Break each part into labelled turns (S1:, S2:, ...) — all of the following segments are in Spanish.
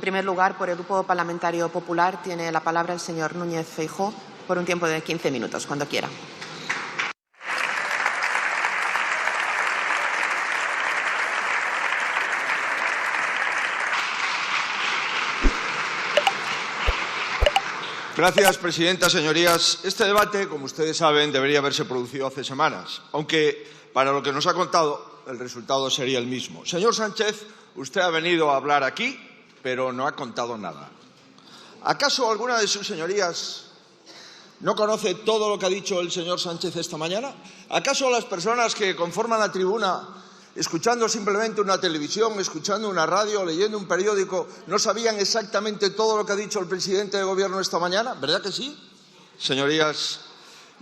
S1: primer lugar, por el Grupo Parlamentario Popular, tiene la palabra el señor Núñez Feijóo por un tiempo de 15 minutos, cuando quiera.
S2: Gracias, presidenta. Señorías, este debate, como ustedes saben, debería haberse producido hace semanas, aunque para lo que nos ha contado el resultado sería el mismo. Señor Sánchez, usted ha venido a hablar aquí, pero no ha contado nada. ¿Acaso alguna de sus señorías no conoce todo lo que ha dicho el señor Sánchez esta mañana? ¿Acaso las personas que conforman la tribuna, escuchando simplemente una televisión, escuchando una radio, leyendo un periódico, no sabían exactamente todo lo que ha dicho el presidente de Gobierno esta mañana? ¿Verdad que sí? Señorías,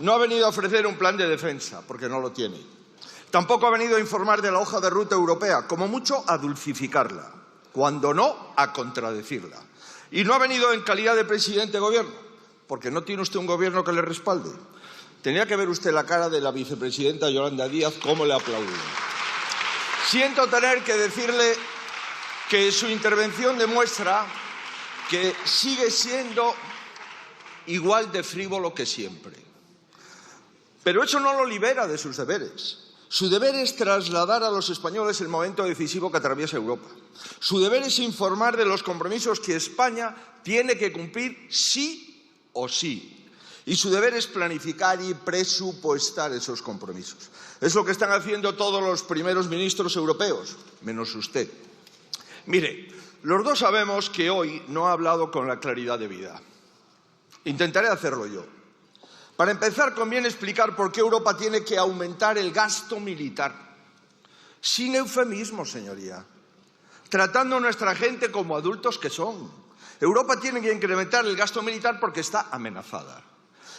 S2: no ha venido a ofrecer un plan de defensa, porque no lo tiene. Tampoco ha venido a informar de la hoja de ruta europea, como mucho a dulcificarla, cuando no a contradecirla. Y no ha venido en calidad de presidente de Gobierno, porque no tiene usted un Gobierno que le respalde. Tenía que ver usted la cara de la vicepresidenta Yolanda Díaz, cómo le aplaudió. Siento tener que decirle que su intervención demuestra que sigue siendo igual de frívolo que siempre. Pero eso no lo libera de sus deberes. Su deber es trasladar a los españoles el momento decisivo que atraviesa Europa. Su deber es informar de los compromisos que España tiene que cumplir sí o sí. Y su deber es planificar y presupuestar esos compromisos. Es lo que están haciendo todos los primeros ministros europeos, menos usted. Mire, los dos sabemos que hoy no ha hablado con la claridad debida. Intentaré hacerlo yo. Para empezar, conviene explicar por qué Europa tiene que aumentar el gasto militar. Sin eufemismo, señoría. Tratando a nuestra gente como adultos que son. Europa tiene que incrementar el gasto militar porque está amenazada.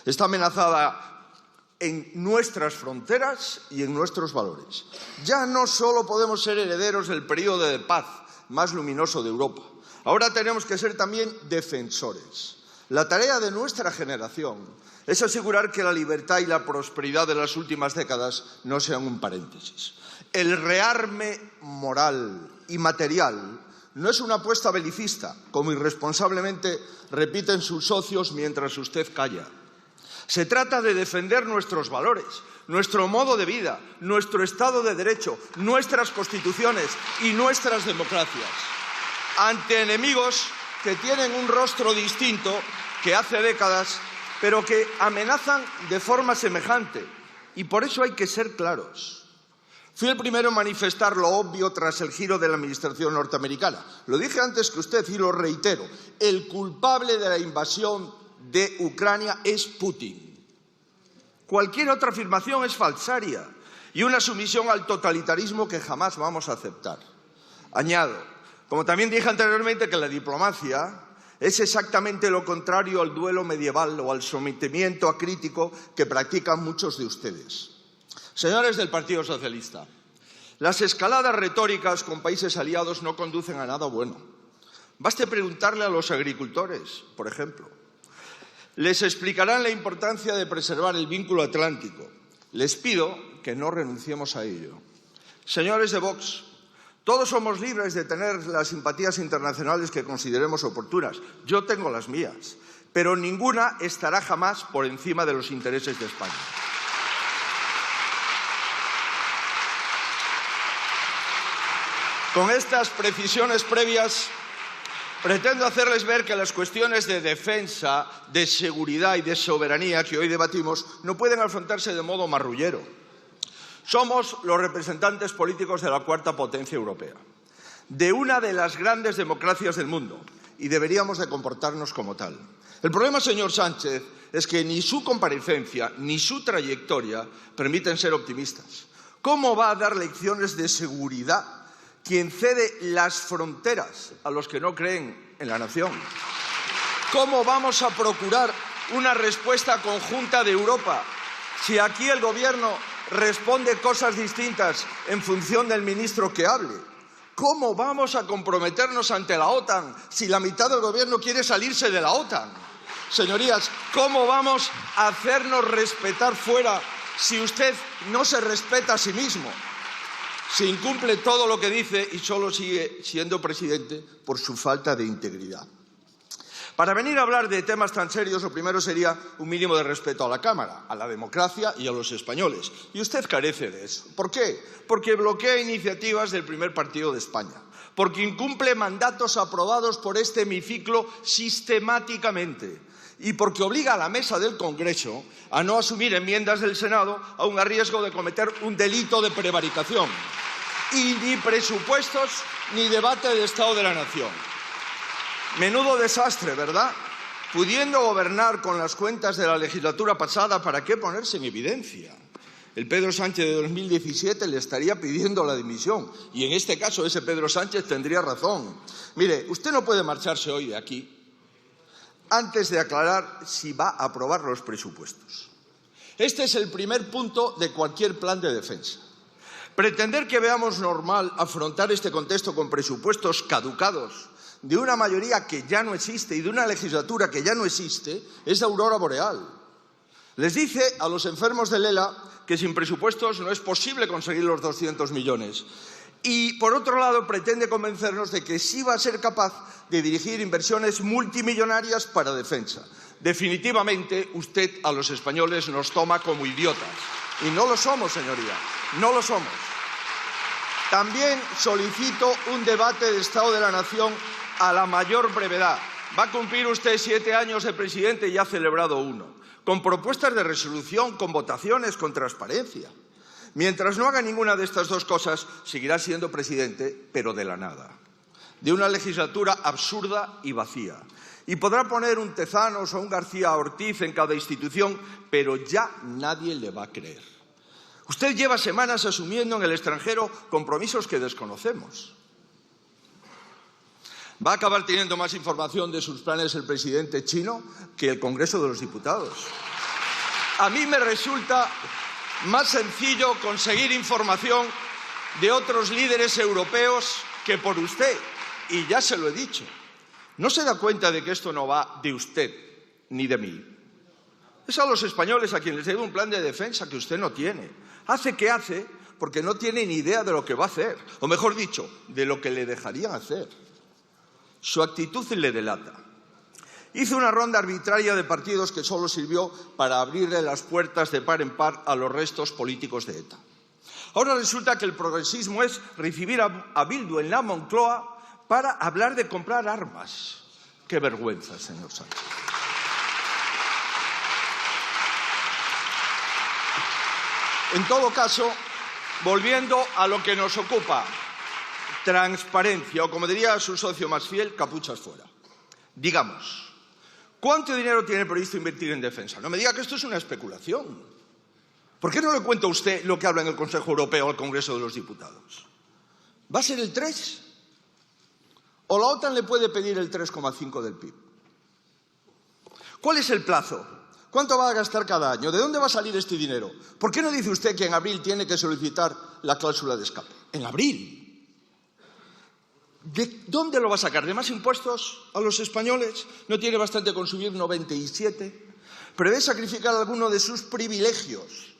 S2: Está amenazada en nuestras fronteras y en nuestros valores. Ya no solo podemos ser herederos del periodo de paz más luminoso de Europa. Ahora tenemos que ser también defensores. La tarea de nuestra generación es asegurar que la libertad y la prosperidad de las últimas décadas no sean un paréntesis. El rearme moral y material no es una apuesta belicista, como irresponsablemente repiten sus socios mientras usted calla. Se trata de defender nuestros valores, nuestro modo de vida, nuestro Estado de Derecho, nuestras constituciones y nuestras democracias, ante enemigos que tienen un rostro distinto que hace décadas, pero que amenazan de forma semejante. Y por eso hay que ser claros. Fui el primero en manifestar lo obvio tras el giro de la administración norteamericana. Lo dije antes que usted y lo reitero. El culpable de la invasión de Ucrania es Putin. Cualquier otra afirmación es falsaria y una sumisión al totalitarismo que jamás vamos a aceptar. Añado, como también dije anteriormente, que la diplomacia es exactamente lo contrario al duelo medieval o al sometimiento acrítico que practican muchos de ustedes. Señores del Partido Socialista, las escaladas retóricas con países aliados no conducen a nada bueno. Baste preguntarle a los agricultores, por ejemplo. Les explicarán la importancia de preservar el vínculo atlántico. Les pido que no renunciemos a ello. Señores de Vox, todos somos libres de tener las simpatías internacionales que consideremos oportunas. Yo tengo las mías, pero ninguna estará jamás por encima de los intereses de España. Con estas precisiones previas, pretendo hacerles ver que las cuestiones de defensa, de seguridad y de soberanía que hoy debatimos no pueden afrontarse de modo marrullero. Somos los representantes políticos de la cuarta potencia europea, de una de las grandes democracias del mundo, y deberíamos de comportarnos como tal. El problema, señor Sánchez, es que ni su comparecencia ni su trayectoria permiten ser optimistas. ¿Cómo va a dar lecciones de seguridad quien cede las fronteras a los que no creen en la nación? ¿Cómo vamos a procurar una respuesta conjunta de Europa si aquí el Gobierno responde cosas distintas en función del ministro que hable? ¿Cómo vamos a comprometernos ante la OTAN si la mitad del Gobierno quiere salirse de la OTAN? Señorías, ¿cómo vamos a hacernos respetar fuera si usted no se respeta a sí mismo? se incumple todo lo que dice y solo sigue siendo presidente por su falta de integridad. Para venir a hablar de temas tan serios, lo primero sería un mínimo de respeto a la Cámara, a la democracia y a los españoles. Y usted carece de eso. ¿Por qué? Porque bloquea iniciativas del primer partido de España. Porque incumple mandatos aprobados por este hemiciclo sistemáticamente. Y porque obliga a la mesa del Congreso a no asumir enmiendas del Senado, aun a riesgo de cometer un delito de prevaricación. Y ni presupuestos ni debate de Estado de la Nación. Menudo desastre, ¿verdad? Pudiendo gobernar con las cuentas de la legislatura pasada, ¿para qué ponerse en evidencia? El Pedro Sánchez de 2017 le estaría pidiendo la dimisión y en este caso ese Pedro Sánchez tendría razón. Mire, usted no puede marcharse hoy de aquí antes de aclarar si va a aprobar los presupuestos. Este es el primer punto de cualquier plan de defensa. Pretender que veamos normal afrontar este contexto con presupuestos caducados de una mayoría que ya no existe y de una legislatura que ya no existe es de aurora boreal. Les dice a los enfermos del ELA que sin presupuestos no es posible conseguir los 200 millones. Y, por otro lado, pretende convencernos de que sí va a ser capaz de dirigir inversiones multimillonarias para defensa. Definitivamente, usted a los españoles nos toma como idiotas. Y no lo somos, señoría, no lo somos. También solicito un debate de Estado de la Nación a la mayor brevedad. Va a cumplir usted 7 años de presidente y ha celebrado uno, con propuestas de resolución, con votaciones, con transparencia. Mientras no haga ninguna de estas dos cosas, seguirá siendo presidente, pero de la nada, de una legislatura absurda y vacía. Y podrá poner un Tezanos o un García Ortiz en cada institución, pero ya nadie le va a creer. Usted lleva semanas asumiendo en el extranjero compromisos que desconocemos. Va a acabar teniendo más información de sus planes el presidente chino que el Congreso de los Diputados. A mí me resulta más sencillo conseguir información de otros líderes europeos que por usted. Y ya se lo he dicho. ¿No se da cuenta de que esto no va de usted ni de mí? Es a los españoles a quienes les debe un plan de defensa que usted no tiene. Hace que hace porque no tiene ni idea de lo que va a hacer. O mejor dicho, de lo que le dejarían hacer. Su actitud le delata. Hizo una ronda arbitraria de partidos que solo sirvió para abrirle las puertas de par en par a los restos políticos de ETA. Ahora resulta que el progresismo es recibir a Bildu en la Moncloa para hablar de comprar armas. ¡Qué vergüenza, señor Sánchez! En todo caso, volviendo a lo que nos ocupa, transparencia, o como diría su socio más fiel, capuchas fuera. Digamos, ¿cuánto dinero tiene previsto invertir en defensa? No me diga que esto es una especulación. ¿Por qué no le cuenta usted lo que habla en el Consejo Europeo al Congreso de los Diputados? ¿Va a ser el 3? ¿O la OTAN le puede pedir el 3,5 del PIB? ¿Cuál es el plazo? ¿Cuánto va a gastar cada año? ¿De dónde va a salir este dinero? ¿Por qué no dice usted que en abril tiene que solicitar la cláusula de escape? En abril. ¿De dónde lo va a sacar? ¿De más impuestos a los españoles? ¿No tiene bastante con subir 97? ¿Prevé sacrificar alguno de sus privilegios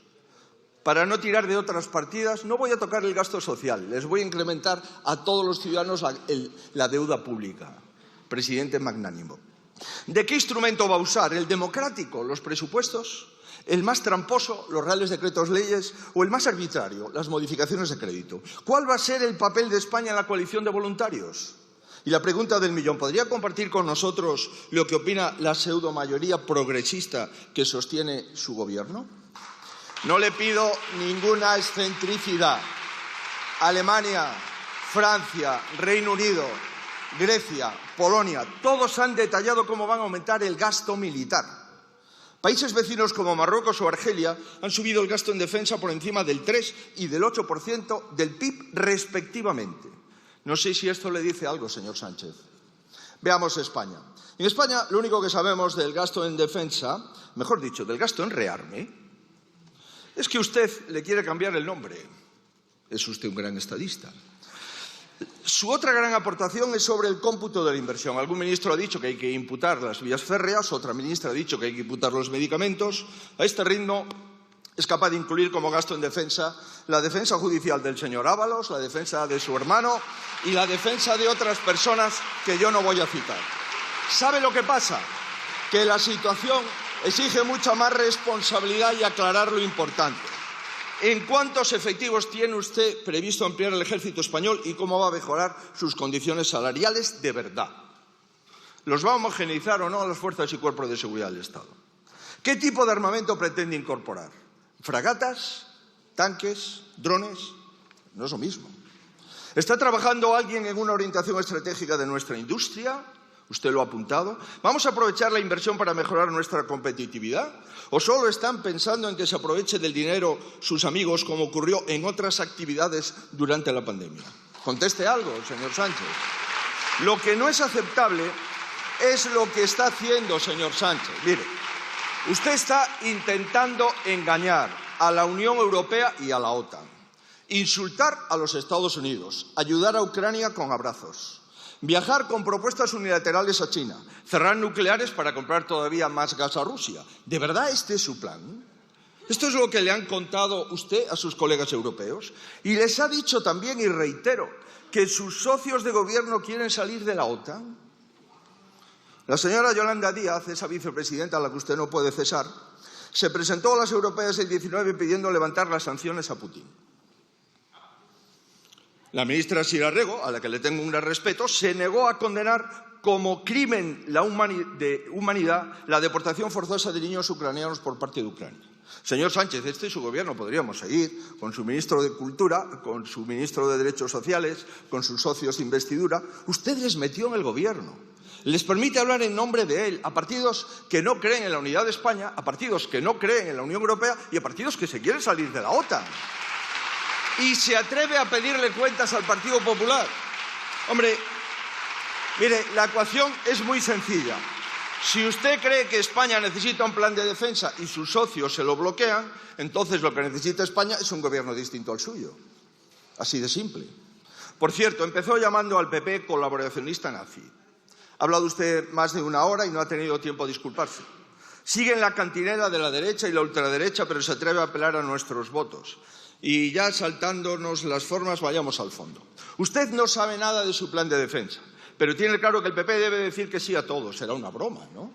S2: para no tirar de otras partidas? No voy a tocar el gasto social, les voy a incrementar a todos los ciudadanos la deuda pública. Presidente magnánimo. ¿De qué instrumento va a usar? ¿El democrático, los presupuestos? ¿El más tramposo, los reales decretos leyes? ¿O el más arbitrario, las modificaciones de crédito? ¿Cuál va a ser el papel de España en la coalición de voluntarios? Y la pregunta del millón, ¿podría compartir con nosotros lo que opina la pseudomayoría progresista que sostiene su gobierno? No le pido ninguna excentricidad. Alemania, Francia, Reino Unido, Grecia, Polonia, todos han detallado cómo van a aumentar el gasto militar. Países vecinos como Marruecos o Argelia han subido el gasto en defensa por encima del 3 y del 8% del PIB respectivamente. No sé si esto le dice algo, señor Sánchez. Veamos España. En España lo único que sabemos del gasto en defensa, mejor dicho, del gasto en rearme, es que usted le quiere cambiar el nombre. Es usted un gran estadista. Su otra gran aportación es sobre el cómputo de la inversión. Algún ministro ha dicho que hay que imputar las vías férreas, otra ministra ha dicho que hay que imputar los medicamentos. A este ritmo Es capaz de incluir como gasto en defensa la defensa judicial del señor Ábalos, la defensa de su hermano y la defensa de otras personas que yo no voy a citar. ¿Sabe lo que pasa? Que la situación exige mucha más responsabilidad y aclarar lo importante. ¿En cuántos efectivos tiene usted previsto ampliar el ejército español y cómo va a mejorar sus condiciones salariales de verdad? ¿Los va a homogeneizar o no a las fuerzas y cuerpos de seguridad del Estado? ¿Qué tipo de armamento pretende incorporar? ¿Fragatas? ¿Tanques? ¿Drones? No es lo mismo. ¿Está trabajando alguien en una orientación estratégica de nuestra industria? Usted lo ha apuntado. ¿Vamos a aprovechar la inversión para mejorar nuestra competitividad? ¿O solo están pensando en que se aproveche del dinero sus amigos, como ocurrió en otras actividades durante la pandemia? Conteste algo, señor Sánchez. Lo que no es aceptable es lo que está haciendo, señor Sánchez. Mire, usted está intentando engañar a la Unión Europea y a la OTAN, insultar a los Estados Unidos, ayudar a Ucrania con abrazos, viajar con propuestas unilaterales a China, cerrar nucleares para comprar todavía más gas a Rusia. ¿De verdad este es su plan? ¿Esto es lo que le han contado usted a sus colegas europeos? Y les ha dicho también, y reitero, que sus socios de gobierno quieren salir de la OTAN. La señora Yolanda Díaz, esa vicepresidenta a la que usted no puede cesar, se presentó a las europeas el 19 pidiendo levantar las sanciones a Putin. La ministra Sira Rego, a la que le tengo un gran respeto, se negó a condenar como crimen de humanidad la deportación forzosa de niños ucranianos por parte de Ucrania. Señor Sánchez, este es su gobierno, podríamos seguir con su ministro de Cultura, con su ministro de Derechos Sociales, con sus socios de investidura. Usted les metió en el gobierno. Les permite hablar en nombre de él a partidos que no creen en la unidad de España, a partidos que no creen en la Unión Europea y a partidos que se quieren salir de la OTAN. Y se atreve a pedirle cuentas al Partido Popular. Hombre, mire, la ecuación es muy sencilla. Si usted cree que España necesita un plan de defensa y sus socios se lo bloquean, entonces lo que necesita España es un gobierno distinto al suyo. Así de simple. Por cierto, empezó llamando al PP colaboracionista nazi. Ha hablado usted más de una hora y no ha tenido tiempo a disculparse. Sigue en la cantinera de la derecha y la ultraderecha, pero se atreve a apelar a nuestros votos. Y ya saltándonos las formas, vayamos al fondo. Usted no sabe nada de su plan de defensa, pero tiene claro que el PP debe decir que sí a todo. Será una broma, ¿no?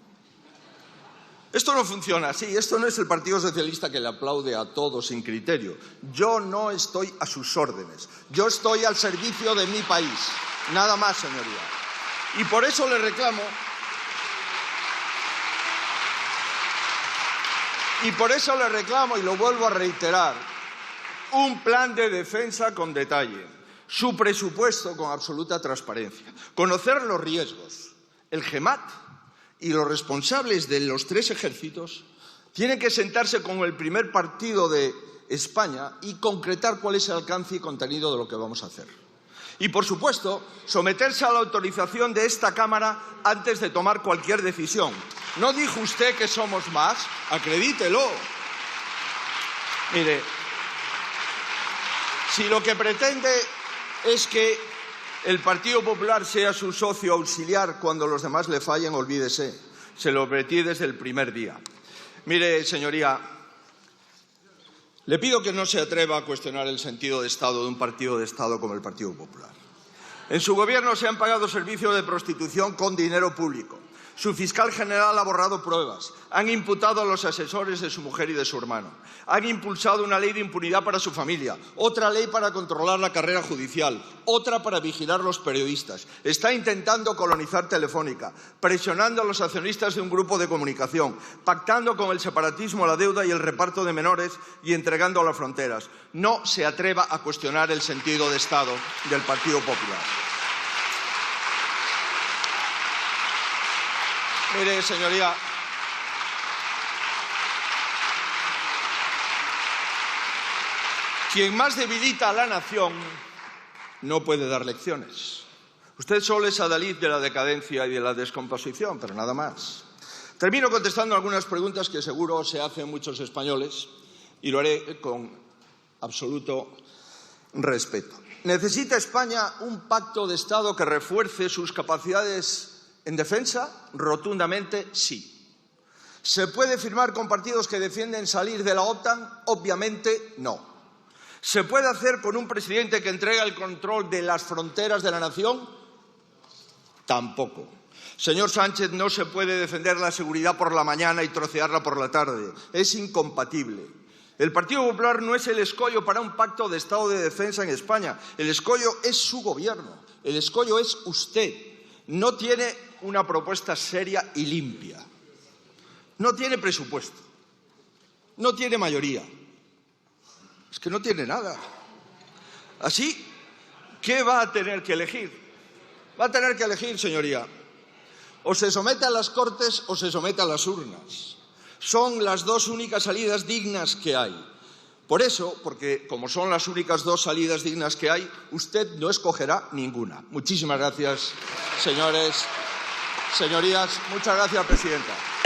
S2: Esto no funciona así. Esto no es el Partido Socialista que le aplaude a todo sin criterio. Yo no estoy a sus órdenes. Yo estoy al servicio de mi país. Nada más, señoría. Y por eso le reclamo... y lo vuelvo a reiterar, un plan de defensa con detalle, su presupuesto con absoluta transparencia, conocer los riesgos. El GEMAT y los responsables de los tres ejércitos tienen que sentarse con el primer partido de España y concretar cuál es el alcance y contenido de lo que vamos a hacer. Y, por supuesto, someterse a la autorización de esta Cámara antes de tomar cualquier decisión. ¿No dijo usted que somos más? Acredítelo. Mire, si lo que pretende es que el Partido Popular sea su socio auxiliar cuando los demás le fallen, olvídese. Se lo advertí desde el primer día. Mire, señoría, le pido que no se atreva a cuestionar el sentido de Estado de un partido de Estado como el Partido Popular. En su gobierno se han pagado servicios de prostitución con dinero público. Su fiscal general ha borrado pruebas. Han imputado a los asesores de su mujer y de su hermano. Han impulsado una ley de impunidad para su familia, otra ley para controlar la carrera judicial, otra para vigilar los periodistas. Está intentando colonizar Telefónica, presionando a los accionistas de un grupo de comunicación, pactando con el separatismo la deuda y el reparto de menores y entregando a las fronteras. No se atreva a cuestionar el sentido de Estado del Partido Popular. Mire, señoría, quien más debilita a la nación no puede dar lecciones. Usted solo es adalid de la decadencia y de la descomposición, pero nada más. Termino contestando algunas preguntas que seguro se hacen muchos españoles y lo haré con absoluto respeto. ¿Necesita España un pacto de Estado que refuerce sus capacidades en defensa? Rotundamente sí. ¿Se puede firmar con partidos que defienden salir de la OTAN? Obviamente no. ¿Se puede hacer con un presidente que entrega el control de las fronteras de la nación? Tampoco. Señor Sánchez, no se puede defender la seguridad por la mañana y trocearla por la tarde. Es incompatible. El Partido Popular no es el escollo para un pacto de Estado de defensa en España. El escollo es su gobierno. El escollo es usted. No tiene una propuesta seria y limpia. No tiene presupuesto. No tiene mayoría. Es que no tiene nada. Así, ¿qué va a tener que elegir? Va a tener que elegir, señoría. O se somete a las Cortes o se somete a las urnas. Son las dos únicas salidas dignas que hay. Por eso, porque como son las únicas dos salidas dignas que hay, usted no escogerá ninguna. Muchísimas gracias, señores, señorías. Muchas gracias, presidenta.